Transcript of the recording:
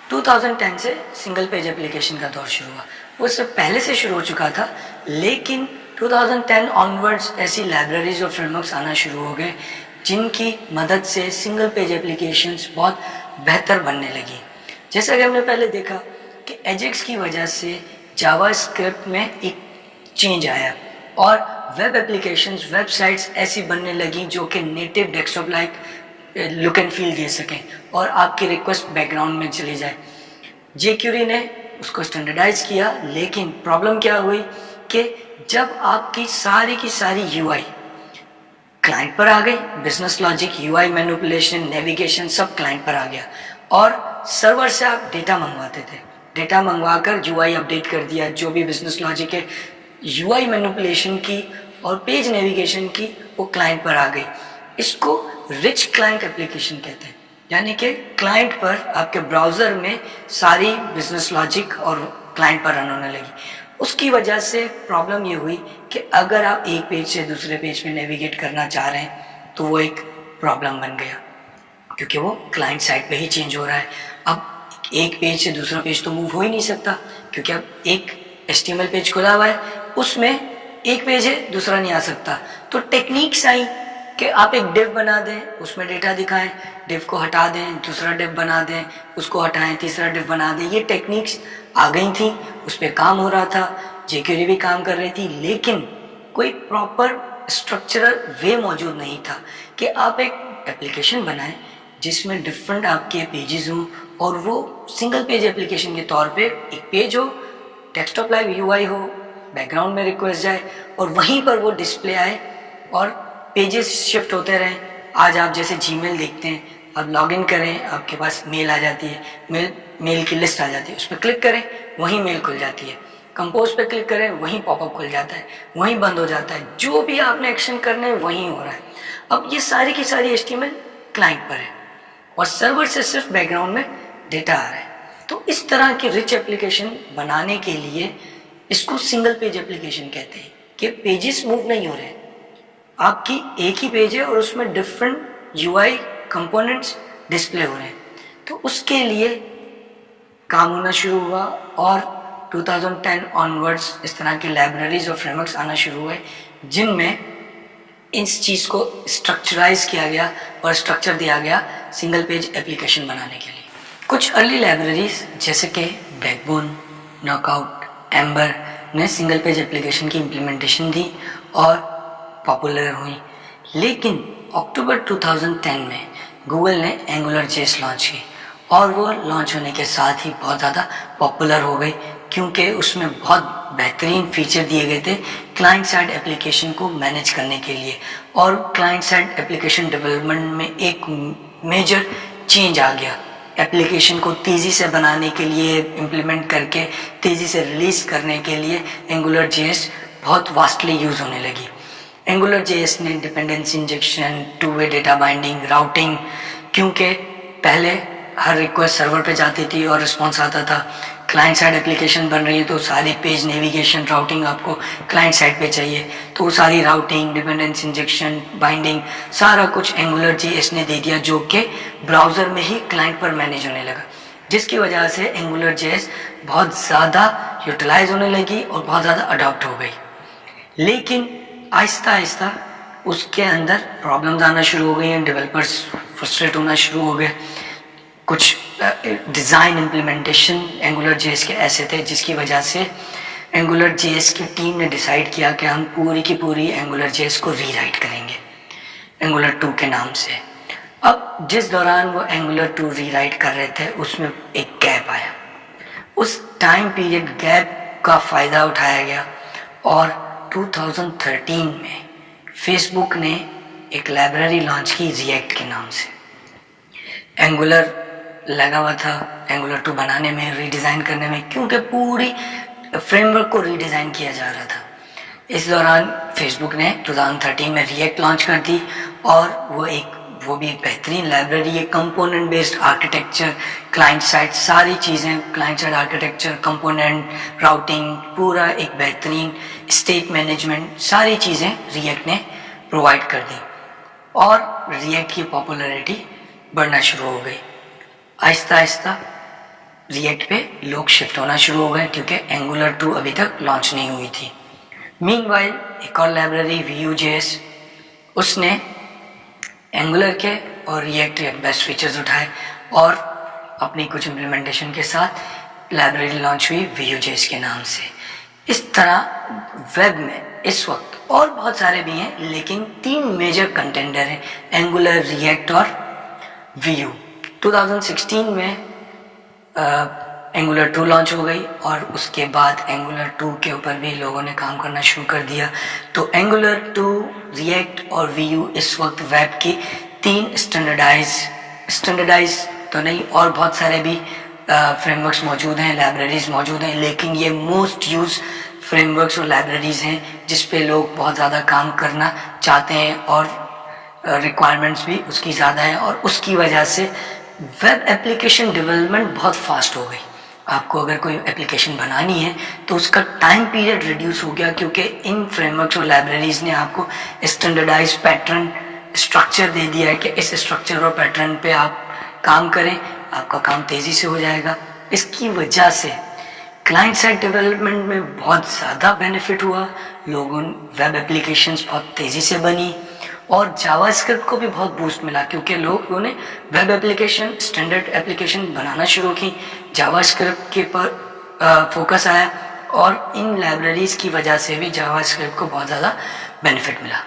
2010 से single page application का दौर शुरू हुआ। वो इससे पहले से शुरू हो चुका था, लेकिन 2010 ऑनवर्ड्स ऐसी लाइब्रेरीज और फ्रेमवर्क्स आना शुरू हो गए जिनकी मदद से सिंगल पेज एप्लीकेशंस बहुत बेहतर बनने लगी। जैसा कि हमने पहले देखा कि एजेक्स की वजह से जावास्क्रिप्ट में एक चेंज आया और वेब एप्लीकेशंस, वेबसाइट्स ऐसी बनने लगी जो कि native desktop like look and feel दे सकें और आपकी रिक्वेस्ट बैकग्राउंड में चली जाए। jQuery ने उसको स्टैंडर्डाइज किया, लेकिन प्रॉब्लम क्या हुई कि जब आपकी की सारी UI क्लाइंट पर आ गई, business logic, UI manipulation, navigation सब क्लाइंट पर आ गया और सर्वर से आप डेटा मंगवाते थे, डेटा मंगवाकर UI अपडेट कर दिया, जो भी बिजनेस लॉजिक है UI मैनिपुलेशन की और पेज नेविगेशन की वो क्लाइंट पर आ गई। इसको रिच क्लाइंट एप्लीकेशन कहते हैं, यानी कि क्लाइंट पर आपके ब्राउज़र में सारी बिजनेस लॉजिक और क्लाइंट पर रन होने लगी। उसकी वजह से प्रॉब्लम ये हुई कि अगर आप एक पेज से दूसरे पेज में नेविगेट करना चाह रहे हैं तो वो एक प्रॉब्लम बन गया, क्योंकि वो क्लाइंट साइड पे ही चेंज हो रहा है। अब एक पेज से दूसरा पेज तो मूव हो ही नहीं सकता, क्योंकि अब एक HTML पेज खुला हुआ है, उसमें एक पेज है, दूसरा नहीं आ सकता। तो टेक्निक्स आई कि आप एक डिव बना दें, उसमें डेटा दिखाएं, डिव को हटा दें, दूसरा डिव बना दें, उसको हटाएं, तीसरा डिव बना दें। ये टेक्निक्स आ गई थी, उस पर काम हो रहा था, jQuery भी काम कर रही थी, लेकिन कोई प्रॉपर स्ट्रक्चरल वे मौजूद नहीं था कि आप एक एप्लीकेशन बनाएं जिसमें डिफरेंट आपके पेजेस हों और वो सिंगल पेज एप्लीकेशन के तौर पे एक पेज हो, डेस्कटॉप लाइव UI हो, बैकग्राउंड में रिक्वेस्ट जाए और वहीं पर वो डिस्प्ले आए और पेजेस शिफ्ट होते रहें। आज आप जैसे जीमेल देखते हैं, आप लॉगिन करें, आपके पास मेल आ जाती है, मेल की लिस्ट आ जाती है, उस पर क्लिक करें, वहीं मेल खुल जाती है। कंपोज पे क्लिक करें, वहीं पॉपअप खुल जाता है, वहीं बंद हो जाता है। जो भी आपने एक्शन करना है वहीं हो रहा है। अब ये सारी की सारी HTML क्लाइंट पर है और सर्वर से सिर्फ बैकग्राउंड में डेटा आ रहा है। तो इस तरह की रिच एप्लीकेशन बनाने के लिए इसको सिंगल पेज एप्लीकेशन कहते हैं कि पेजेस मूव नहीं हो रहे, आपकी एक ही पेज है और उसमें डिफरेंट UI कंपोनेंट्स डिस्प्ले हो रहे हैं। तो उसके लिए काम होना शुरू हुआ और 2010 ऑनवर्ड्स इस तरह की लाइब्रेरीज और फ्रेमवर्क्स आना शुरू हुए जिनमें इस चीज़ को स्ट्रक्चराइज किया गया और स्ट्रक्चर दिया गया सिंगल पेज एप्लीकेशन बनाने के लिए। कुछ अर्ली लाइब्रेरीज जैसे कि बैकबोन, नॉकआउट, एम्बर ने सिंगल पेज एप्लीकेशन की इम्प्लीमेंटेशन दी और पॉपुलर हुई, लेकिन अक्टूबर 2010 में गूगल ने AngularJS लॉन्च की और वो लॉन्च होने के साथ ही बहुत ज़्यादा पॉपुलर हो गई, क्योंकि उसमें बहुत बेहतरीन फीचर दिए गए थे क्लाइंट साइड एप्लीकेशन को मैनेज करने के लिए। और क्लाइंट साइड एप्लीकेशन डेवलपमेंट में एक मेजर चेंज आ गया। एप्लीकेशन को तेज़ी से बनाने के लिए, इम्प्लीमेंट करके तेज़ी से रिलीज़ करने के लिए AngularJS बहुत वास्टली यूज़ होने लगी। AngularJS ने dependency injection, two way data binding, routing, क्योंकि पहले हर रिक्वेस्ट सर्वर पे जाती थी और रिस्पॉन्स आता था। क्लाइंट साइड एप्लीकेशन बन रही है तो सारी पेज नेविगेशन, राउटिंग आपको क्लाइंट साइड पे चाहिए, तो सारी राउटिंग, डिपेंडेंसी इंजेक्शन, बाइंडिंग सारा कुछ AngularJS ने दे दिया, जो कि ब्राउज़र में ही क्लाइंट पर मैनेज होने लगा, जिसकी वजह से AngularJS बहुत ज़्यादा यूटिलाइज होने लगी और बहुत ज़्यादा अडॉप्ट हो गई। लेकिन आहिस्ता आहिस्ता उसके अंदर प्रॉब्लम्स आना शुरू हो गई हैं, डेवलपर्स फ्रस्ट्रेट होना शुरू हो गए। कुछ डिज़ाइन इम्प्लीमेंटेशन AngularJS के ऐसे थे जिसकी वजह से AngularJS की टीम ने डिसाइड किया कि हम पूरी की पूरी AngularJS को रीराइट करेंगे Angular 2 के नाम से। अब जिस दौरान वो Angular 2 रीराइट कर रहे थे उसमें एक गैप आया। उस टाइम पीरियड गैप का फ़ायदा उठाया गया और 2013 में फेसबुक ने एक लाइब्रेरी लॉन्च की React के नाम से। Angular लगा हुआ था Angular 2 बनाने में, रीडिज़ाइन करने में, क्योंकि पूरी फ्रेमवर्क को रीडिज़ाइन किया जा रहा था। इस दौरान फेसबुक ने 2013 में React लॉन्च कर दी और वो भी एक बेहतरीन लाइब्रेरी है, component based architecture, client side सारी चीज़ें, client side architecture, component, routing, पूरा एक बेहतरीन स्टेट मैनेजमेंट, सारी चीज़ें React ने प्रोवाइड कर दी और React की पॉपुलैरिटी बढ़ना शुरू हो गई। आहिस्ता आहिस्ता रिएक्ट पे लोग शिफ्ट होना शुरू हो गए क्योंकि एंगुलर 2 अभी तक लॉन्च नहीं हुई थी। मीनवाइल एक और लाइब्रेरी Vue.js, उसने एंगुलर के और रिएक्ट के बेस्ट फीचर्स उठाए और अपनी कुछ इम्प्लीमेंटेशन के साथ लाइब्रेरी लॉन्च हुई Vue.js के नाम से। इस तरह वेब में इस वक्त और बहुत सारे भी हैं, लेकिन 3 मेजर कंटेंडर हैं, एंगुलर, रिएक्ट और Vue। 2016 में एंगुलर 2 लॉन्च हो गई और उसके बाद एंगुलर 2 के ऊपर भी लोगों ने काम करना शुरू कर दिया। तो एंगुलर 2, रिएक्ट और Vue इस वक्त वेब की 3 स्टैंडर्डाइज तो नहीं और बहुत सारे भी फ्रेमवर्क्स मौजूद हैं, लाइब्रेरीज मौजूद हैं, लेकिन ये मोस्ट यूज फ्रेमवर्क्स और लाइब्रेरीज हैं जिस पे लोग बहुत ज़्यादा काम करना चाहते हैं और रिक्वायरमेंट्स भी उसकी ज़्यादा है और उसकी वजह से वेब एप्लीकेशन डेवलपमेंट बहुत फास्ट हो गई। आपको अगर कोई एप्लीकेशन बनानी है तो उसका टाइम पीरियड रिड्यूस हो गया क्योंकि इन फ्रेमवर्क्स और लाइब्रेरीज ने आपको स्टैंडर्डाइज पैटर्न स्ट्रक्चर दे दिया है कि इस स्ट्रक्चर और पैटर्न पे आप काम करें, आपका काम तेज़ी से हो जाएगा। इसकी वजह से क्लाइंट साइड डेवलपमेंट में बहुत ज़्यादा बेनिफिट हुआ, लोगों वेब एप्लीकेशंस बहुत तेज़ी से बनी और जावास्क्रिप्ट को भी बहुत बूस्ट मिला क्योंकि लोगों ने वेब एप्लीकेशन, स्टैंडर्ड एप्लीकेशन बनाना शुरू की, जावास्क्रिप्ट के पर फोकस आया और इन लाइब्रेरीज़ की वजह से भी जावास्क्रिप्ट को बहुत ज़्यादा बेनिफिट मिला।